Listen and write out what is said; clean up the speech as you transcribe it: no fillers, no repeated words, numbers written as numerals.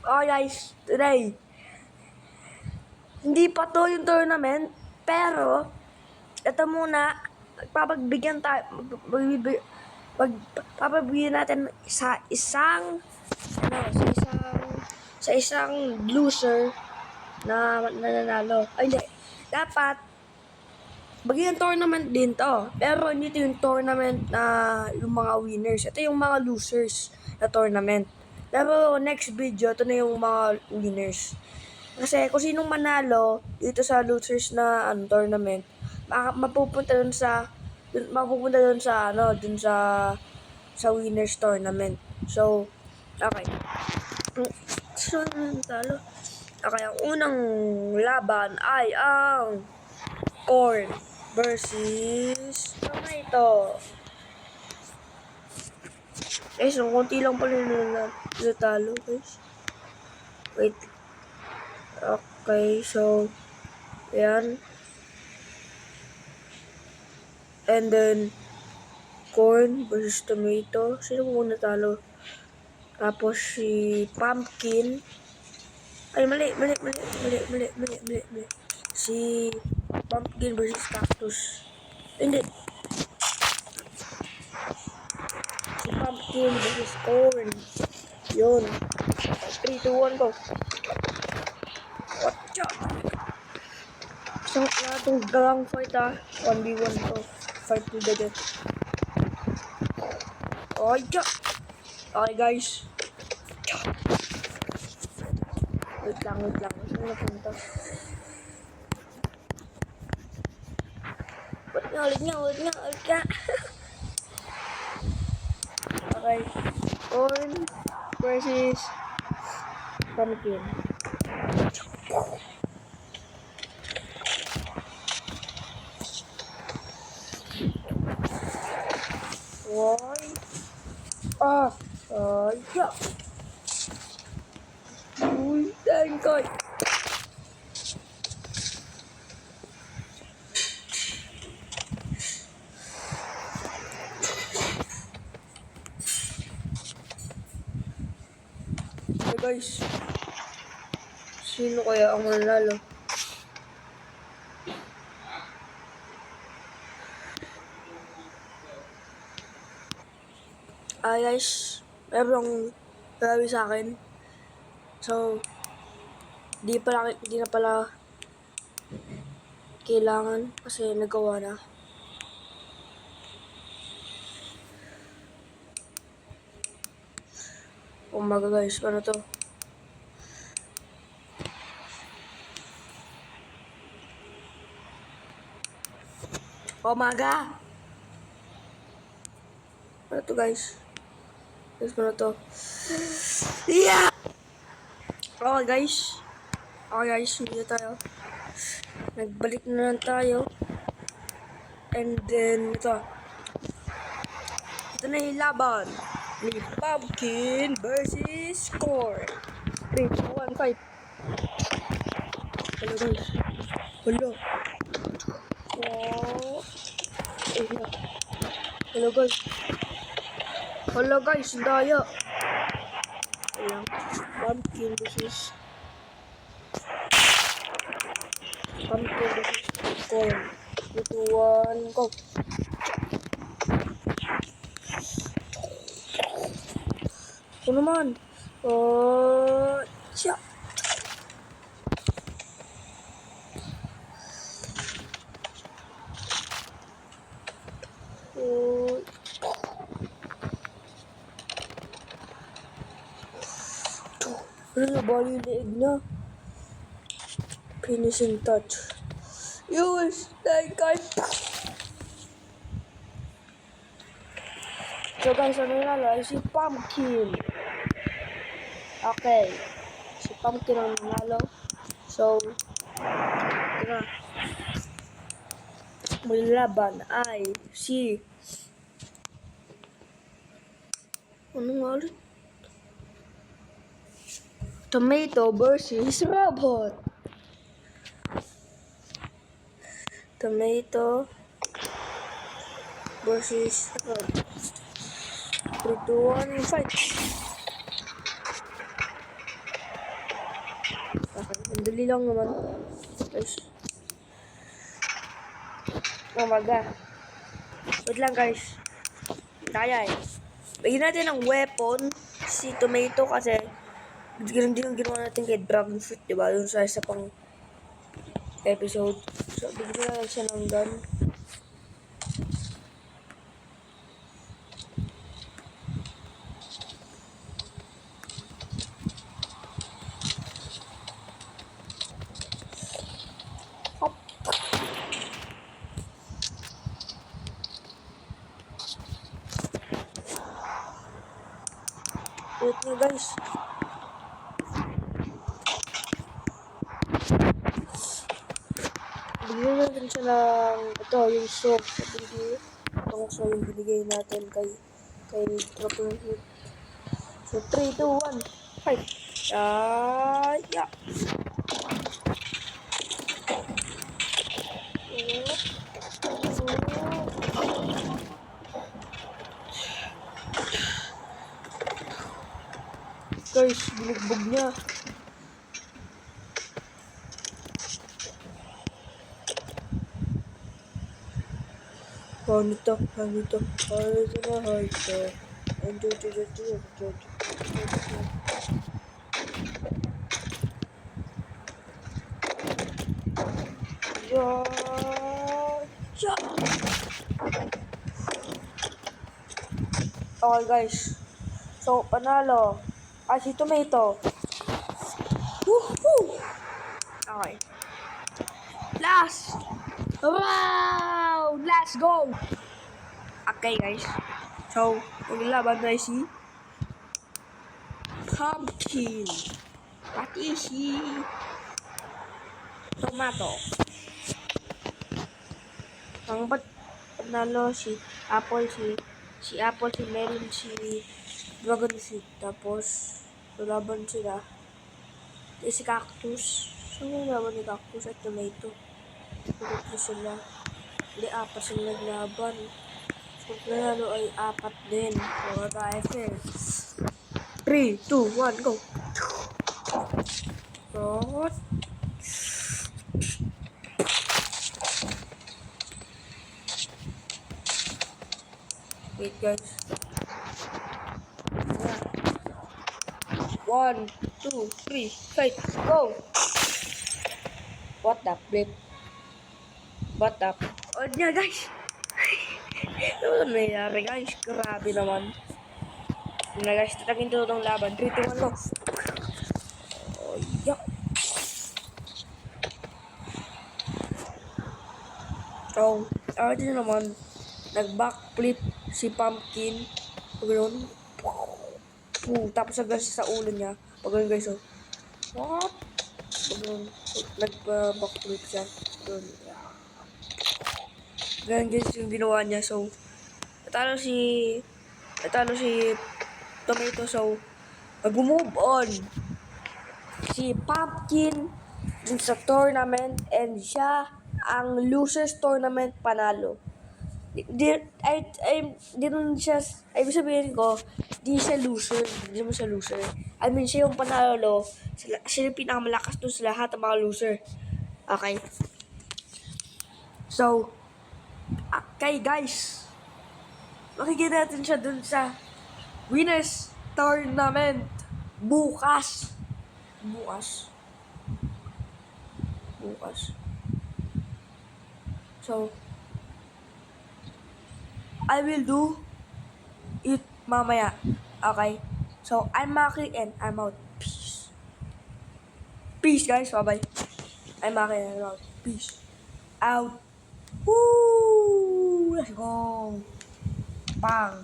Oh guys, today, hindi pa to yung tournament, pero ito muna, papagbigyan tayo, papabigyan natin sa isang, sa isang loser na nananalo. Ay, hindi. Dapat, bagyan tournament din to. Pero hindi ito yung tournament na yung mga winners. Ito yung mga losers na tournament. Pero next video, ito na yung mga winners. Kasi kung sinong manalo dito sa losers na tournament, mapupunta dun sa winners tournament. So, okay. So, talo. Okay, ang unang laban ay ang corn versus tomato. Guys, konti lang pala natalo, guys. Wait. Okay, so, ayan. And then, corn versus tomato. Sino po natalo? Tapos, si pumpkin. Ay, mali. Si pumpkin versus cactus. Hindi. Si pumpkin versus corn. Yun. 3, 2, 1, go. Watcha! So, itong gang fight 1v1 to. Fight to the death. Oh, yeah. Okay, guys. Wait lang. Saan napunta? Ulit nga. Okay. Corn versus pumpkin. Why? Yeah. Uy, thank God. Hey guys, sino kaya ang mananalo? Guys, merong grabe sa akin. So, di na pala kailangan kasi nagawa na. Umaga guys, ano to? Umaga! Ano to guys? Ano to? Yeah! Okay guys, hindi tayo. Nagbalik na lang tayo. And then, ito na yung laban ni pumpkin versus corn. 3, 2, 1, fight. Hello guys. Hello. Oh. Hello guys, daya. Ayan. Pumpkin versus corn. 3, 2, 1, go. Ako naman. Oh, siya. Oh. Ano na bali yung leeg niya? Finishing touch. Use like guys. So guys, ano nanalo ay si pumpkin. Okay. Si pumpkin ang nanalo. So, tara. Maglaban ay si ano nga ulit? Tomato versus robot. Tomato versus robot. 3, 2, 1, fight. Ang dali lang naman. Guys. Umaga. Wait lang guys. Kaya eh. Bigyan natin ng weapon si Tomato kasi ganun din yung ginawa natin kay Dragon Fruit, diba? Yung sa isa pang episode. So, bigyan natin siya ng gun. Hop. Wait nga guys. Bigyan natin siya ng ito, yung soap. Itong soap yung binigay natin kay Dragon Fruit. So, 3, 2, 1, fight! Yeah! Guys, binugbog niya. Paano to? Okay guys. So, panalo. Si Tomato. Woohoo! Okay. Last! Wow! Let's go! Okay guys. So, maglaban tayo si Pumpkin. Pati si Tomato. Ang panalo si Apple, si Apple, si Melon, si Dragon Fruit. Tapos, lalaban sila. Si Cactus. Saan laban ni Cactus at Tomato? Tatlo sila. Hindi, apat sila naglaban. So, panalo ay apat din. So, tayo fair. 3, 2, 1, go! Shot. Wait guys. 1, 2, 3, fight, go! What the flip? What the? Oh niya guys! Ano nangyayari guys? Grabe naman. Yun na guys, tatagin ito itong laban. 3, 2, 1, go! Oh, yeah. So, ito naman, nag-backflip si Pumpkin. Pagano'n. Tapos hanggang sa ulo niya. Pagano'n guys, oh. What? Pagano'n. Nag-backflip siya. Pagano'n. Ganun guys yung ginawa niya. So, natalo si Tomato. So, mag-move on si Pumpkin dun sa tournament and siya ang losers tournament panalo. Ibig sabihin ko, di siya loser. Di mo siya loser. I mean, siya yung panalo. Siya yung pinakamalakas dun sa lahat ng mga loser. Okay? So, okay guys. Makikita natin siya dun sa winners tournament. Bukas. So, I will do it mamaya. Okay? So, I'm Maki and I'm out. Peace. Peace, guys. Bye-bye. I'm Maki and I'm out. Peace. Out. Woo! Let's go. Bang.